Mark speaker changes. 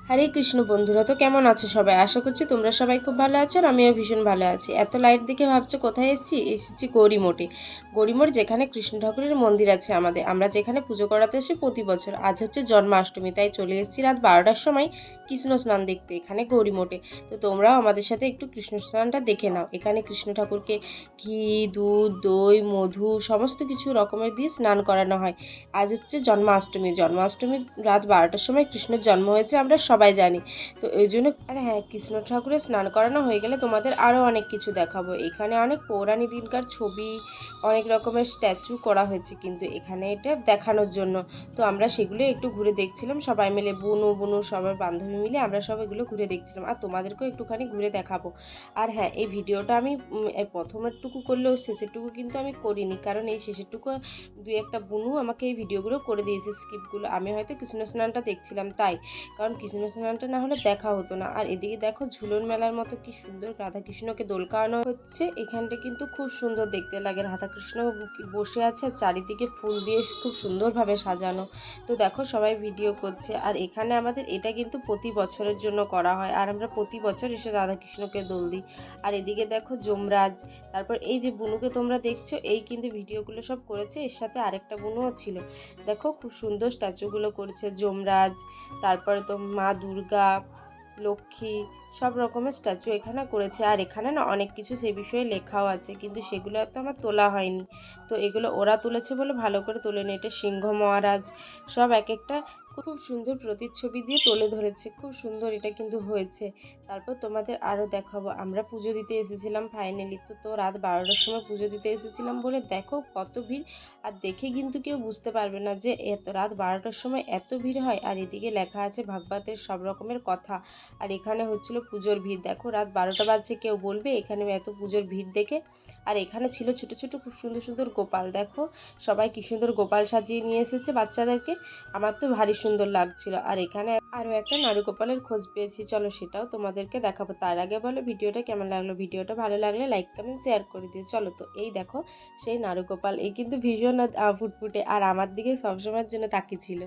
Speaker 1: হরে কৃষ্ণ বন্ধুরা, তো কেমন আছো সবাই? আশা করছি তোমরা সবাই খুব ভালো আছো আর আমিও ভীষণ ভালো আছি। এত লাইট দেখে ভাবছো কোথায় এসেছি গৌরীমঠে। গৌরীমঠ, যেখানে কৃষ্ণ ঠাকুরের মন্দির আছে আমরা যেখানে পুজো করাতে আসি প্রতি বছর। আজ হচ্ছে জন্মাষ্টমী, তাই চলে এসেছি রাত 12টার সময় কৃষ্ণ স্নান দেখতে এখানে গৌরীমঠে। তো তোমরাও আমাদের সাথে একটু কৃষ্ণ স্নানটা দেখে নাও। এখানে কৃষ্ণ ঠাকুরকে ঘি, দুধ, দই, মধু সমস্ত কিছু রকমের দিয়ে স্নান করানো হয়। আজ হচ্ছে জন্মাষ্টমীর রাত 12টার সময় কৃষ্ণের জন্ম হয়েছে, আমরা সবাই জানি। তো এই জন্য আর হ্যাঁ, কৃষ্ণ ঠাকুরের স্নান করানো হয়ে গেলে তোমাদের আরও অনেক কিছু দেখাবো। এখানে অনেক পৌরাণিক দিনকার ছবি, অনেক রকমের স্ট্যাচু করা হয়েছে কিন্তু এখানে এটা দেখানোর জন্য। তো আমরা সেগুলো একটু ঘুরে দেখছিলাম সবাই মিলে, বুনু সবার বান্ধবী মিলে আমরা সব এগুলো ঘুরে দেখছিলাম আর তোমাদেরকেও একটুখানি ঘুরে দেখাবো। আর হ্যাঁ, এই ভিডিওটা আমি এই প্রথমেরটুকু করলেও শেষেরটুকু কিন্তু আমি করিনি, কারণ এই শেষেরটুকু দুই একটা বুনু আমাকে এই ভিডিওগুলো করে দিয়েছে, স্ক্রিপ্টগুলো। আমি হয়তো কৃষ্ণ স্নানটা দেখছিলাম তাই, কারণ কৃষ্ণ স্নানটা না হলে দেখা হতো না। আর এদিকে দেখো ঝুলন মেলার মতো কি সুন্দর রাধাকৃষ্ণকে দোল খাওয়ানো হচ্ছে। এখানটা কিন্তু খুব সুন্দর দেখতে লাগে, রাধাকৃষ্ণ বসে আছে চারিদিকে ফুল দিয়ে খুব সুন্দরভাবে সাজানো। তো দেখো সবাই ভিডিও করছে। আর এখানে আমাদের এটা কিন্তু প্রতি বছরের জন্য করা হয়, আর আমরা প্রতি বছর এসে রাধাকৃষ্ণকে দোল দিই। আর এদিকে দেখো যমরাজ, তারপর এই যে বুনুকে তোমরা দেখছো, এই কিন্তু ভিডিওগুলো সব করেছে, এর সাথে আরেকটা বুনুও ছিল। দেখো খুব সুন্দর স্ট্যাচুগুলো করেছে যমরাজ, তারপরে তো মা দুর্গা, লক্ষ্মী, সব রকমের স্ট্যাচু এখানে করেছে। আর এখানে না অনেক কিছু সেই বিষয়ে লেখাও আছে, কিন্তু সেগুলো তো আমার তোলা হয়নি। তো এগুলো ওরা তুলেছে বলে ভালো করে তোলেনি। এটা সিংহ মহারাজ, সব এক একটা খুব সুন্দর প্রতিচ্ছবি দিয়ে তুলে ধরেছে, খুব সুন্দর এটা কিন্তু হয়েছে। তারপর তোমাদের আরও দেখাবো, আমরা পুজো দিতে এসেছিলাম ফাইনালি। তো রাত 12টার সময় পুজো দিতে এসেছিলাম বলে দেখো কত ভিড়। আর দেখে কিন্তু কেউ বুঝতে পারবে না যে এত রাত 12টার সময় এত ভিড় হয়। আর এদিকে লেখা আছে ভাগবতের সব রকমের কথা। আর এখানে হচ্ছিল পুজোর ভিড়। দেখো রাত 12টা বাজছে, কেউ বলবে এখানে এত পুজোর ভিড় দেখে। আর এখানে ছিল ছোট ছোট খুব সুন্দর সুন্দর গোপাল। দেখো সবাই কি সুন্দর গোপাল সাজিয়ে নিয়ে এসেছে বাচ্চাদেরকে, আমার তো ভারী সুন্দর লাগছিল। আর এখানে আরও একটা নারুগোপালের খোঁজ পেয়েছি, চলো সেটাও তোমাদেরকে দেখাবো। তার আগে বলো ভিডিওটা কেমন লাগলো। ভিডিওটা ভালো লাগলে লাইক কমেন্ট শেয়ার করে দিও। চলো, তো এই দেখো সেই নারুগোপাল, এই কিন্তু ভীষণ ফুটফুটে আর আমার দিকে সবসময়ের জন্য তাকিয়েছিল।